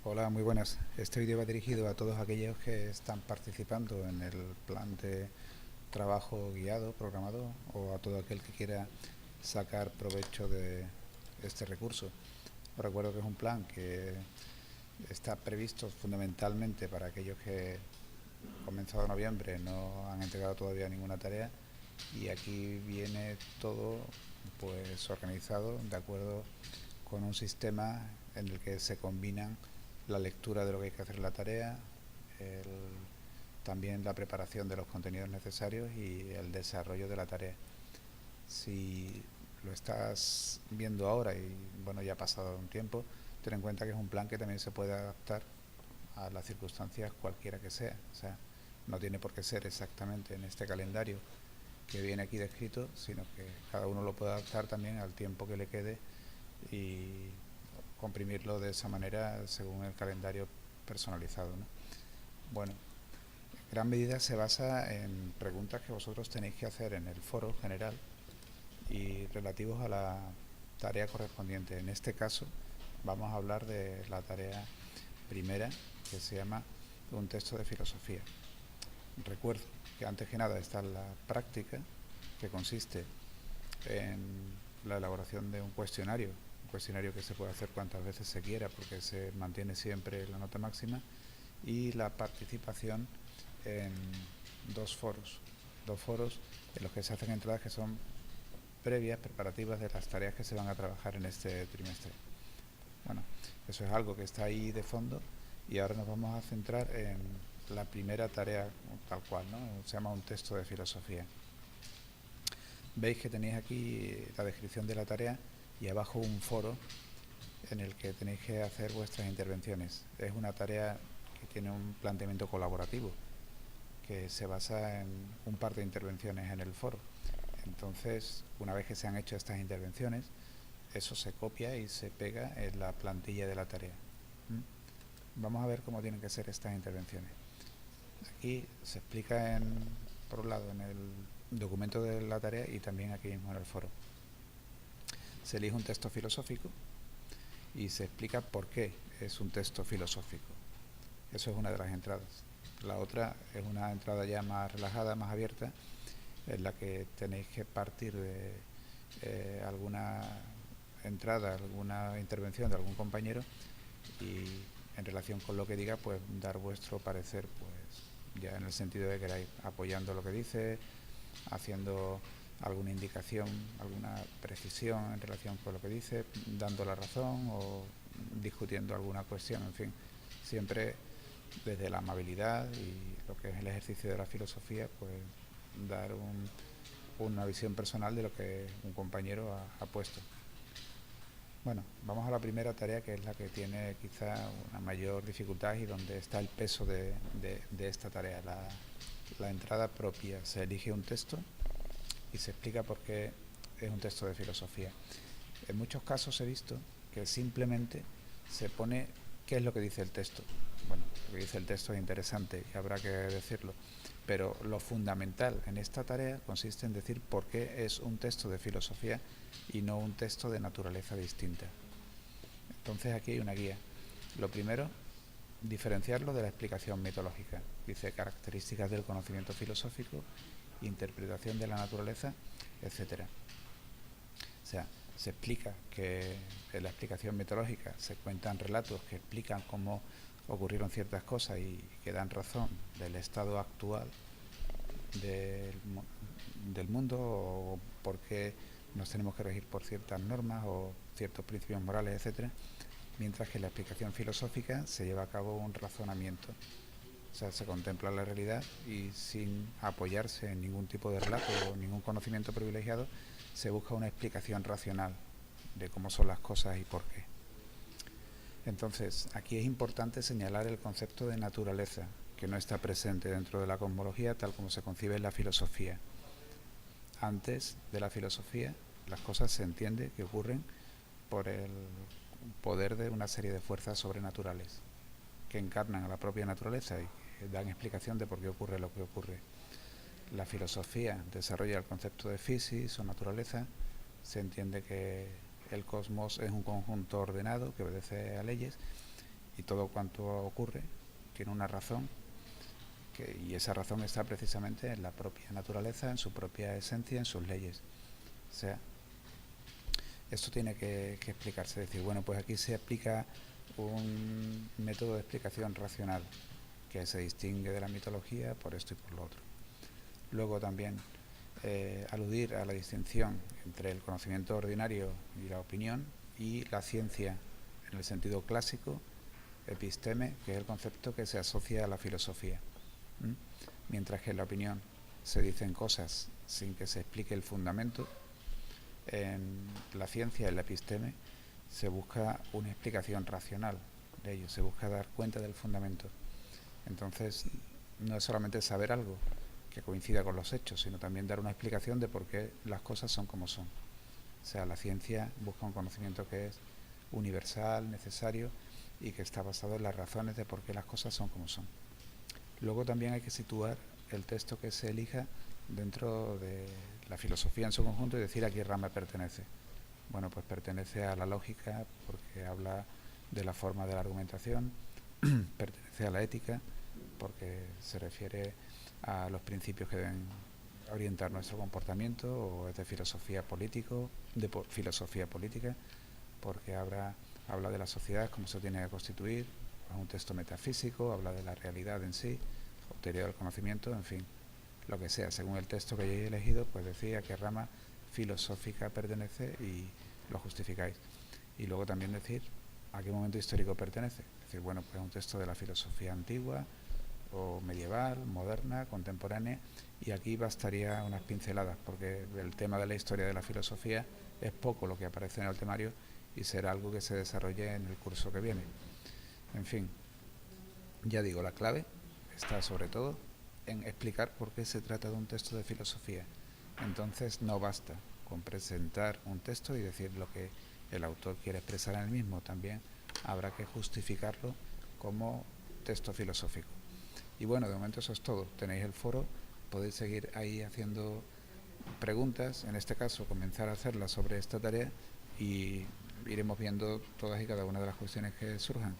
Hola, muy buenas. Este vídeo va dirigido a todos aquellos que están participando en el plan de trabajo guiado, programado, o a todo aquel que quiera sacar provecho de este recurso. Os recuerdo que es un plan que está previsto fundamentalmente para aquellos que, comenzado noviembre, no han entregado todavía ninguna tarea, y aquí viene todo pues organizado de acuerdo con un sistema en el que se combinan la lectura de lo que hay que hacer en la tarea, el, también la preparación de los contenidos necesarios y el desarrollo de la tarea. Si lo estás viendo ahora y bueno, ya ha pasado un tiempo, ten en cuenta que es un plan que también se puede adaptar a las circunstancias cualquiera que sea. O sea, no tiene por qué ser exactamente en este calendario que viene aquí descrito, sino que cada uno lo puede adaptar también al tiempo que le quede y comprimirlo de esa manera según el calendario personalizado, ¿no? Bueno, en gran medida se basa en preguntas que vosotros tenéis que hacer en el foro general y relativos a la tarea correspondiente. En este caso vamos a hablar de la tarea primera, que se llama un texto de filosofía. Recuerdo que antes que nada está la práctica, que consiste en la elaboración de un cuestionario que se puede hacer cuantas veces se quiera porque se mantiene siempre la nota máxima, y la participación en dos foros en los que se hacen entradas que son previas, preparativas de las tareas que se van a trabajar en este trimestre. Bueno, eso es algo que está ahí de fondo y ahora nos vamos a centrar en la primera tarea tal cual, ¿no? Se llama un texto de filosofía. Veis que tenéis aquí la descripción de la tarea y abajo un foro en el que tenéis que hacer vuestras intervenciones. Es una tarea que tiene un planteamiento colaborativo, que se basa en un par de intervenciones en el foro. Entonces, una vez que se han hecho estas intervenciones, eso se copia y se pega en la plantilla de la tarea. Vamos a ver cómo tienen que ser estas intervenciones. Aquí se explica, por un lado, en el documento de la tarea y también aquí mismo en el foro. Se elige un texto filosófico y se explica por qué es un texto filosófico. Eso es una de las entradas. La otra es una entrada ya más relajada, más abierta, en la que tenéis que partir de alguna entrada, alguna intervención de algún compañero y en relación con lo que diga, pues dar vuestro parecer, pues ya en el sentido de que queráis, apoyando lo que dice, haciendo alguna indicación, alguna precisión en relación con lo que dice, dando la razón o discutiendo alguna cuestión, en fin, siempre desde la amabilidad y lo que es el ejercicio de la filosofía, pues dar una visión personal de lo que un compañero ha puesto. Bueno, vamos a la primera tarea, que es la que tiene quizá una mayor dificultad y donde está el peso de esta tarea, la entrada propia. Se elige un texto y se explica por qué es un texto de filosofía. En muchos casos he visto que simplemente se pone qué es lo que dice el texto. Bueno, lo que dice el texto es interesante y habrá que decirlo, pero lo fundamental en esta tarea consiste en decir por qué es un texto de filosofía y no un texto de naturaleza distinta. Entonces aquí hay una guía. Lo primero, diferenciarlo de la explicación mitológica. Dice características del conocimiento filosófico, interpretación de la naturaleza, etcétera. O sea, se explica que en la explicación mitológica se cuentan relatos que explican cómo ocurrieron ciertas cosas y que dan razón del estado actual del mundo, o por qué nos tenemos que regir por ciertas normas o ciertos principios morales, etcétera, mientras que en la explicación filosófica se lleva a cabo un razonamiento. O sea, se contempla la realidad y sin apoyarse en ningún tipo de relato o ningún conocimiento privilegiado, se busca una explicación racional de cómo son las cosas y por qué. Entonces, aquí es importante señalar el concepto de naturaleza, que no está presente dentro de la cosmología tal como se concibe en la filosofía. Antes de la filosofía, las cosas se entiende que ocurren por el poder de una serie de fuerzas sobrenaturales que encarnan a la propia naturaleza y que dan explicación de por qué ocurre lo que ocurre. La filosofía desarrolla el concepto de physis o naturaleza. Se entiende que el cosmos es un conjunto ordenado que obedece a leyes y todo cuanto ocurre tiene una razón, y esa razón está precisamente en la propia naturaleza, en su propia esencia, en sus leyes. O sea, esto tiene que explicarse, decir, bueno, pues aquí se aplica un método de explicación racional que se distingue de la mitología por esto y por lo otro. Luego también aludir a la distinción entre el conocimiento ordinario y la opinión y la ciencia en el sentido clásico, episteme, que es el concepto que se asocia a la filosofía. Mientras que en la opinión se dicen cosas sin que se explique el fundamento, en la ciencia, en la episteme, se busca una explicación racional de ello, se busca dar cuenta del fundamento. Entonces, no es solamente saber algo que coincida con los hechos, sino también dar una explicación de por qué las cosas son como son. O sea, la ciencia busca un conocimiento que es universal, necesario y que está basado en las razones de por qué las cosas son como son. Luego también hay que situar el texto que se elija dentro de la filosofía en su conjunto y decir a qué rama pertenece. Bueno, pues pertenece a la lógica porque habla de la forma de la argumentación, pertenece a la ética porque se refiere a los principios que deben orientar nuestro comportamiento, o es de filosofía filosofía política porque habla de la sociedad, cómo se tiene que constituir, es un texto metafísico, habla de la realidad en sí, o teoría del conocimiento, en fin, lo que sea, según el texto que hayáis elegido, pues decís a qué rama filosófica pertenece y lo justificáis. Y luego también decir a qué momento histórico pertenece. Es decir, bueno, pues es un texto de la filosofía antigua, o medieval, moderna, contemporánea, y aquí bastaría unas pinceladas, porque el tema de la historia de la filosofía es poco lo que aparece en el temario y será algo que se desarrolle en el curso que viene. En fin, ya digo, la clave está sobre todo en explicar por qué se trata de un texto de filosofía. Entonces no basta con presentar un texto y decir lo que el autor quiere expresar en el mismo, también habrá que justificarlo como texto filosófico. Y bueno, de momento eso es todo. Tenéis el foro, podéis seguir ahí haciendo preguntas, en este caso comenzar a hacerlas sobre esta tarea y iremos viendo todas y cada una de las cuestiones que surjan.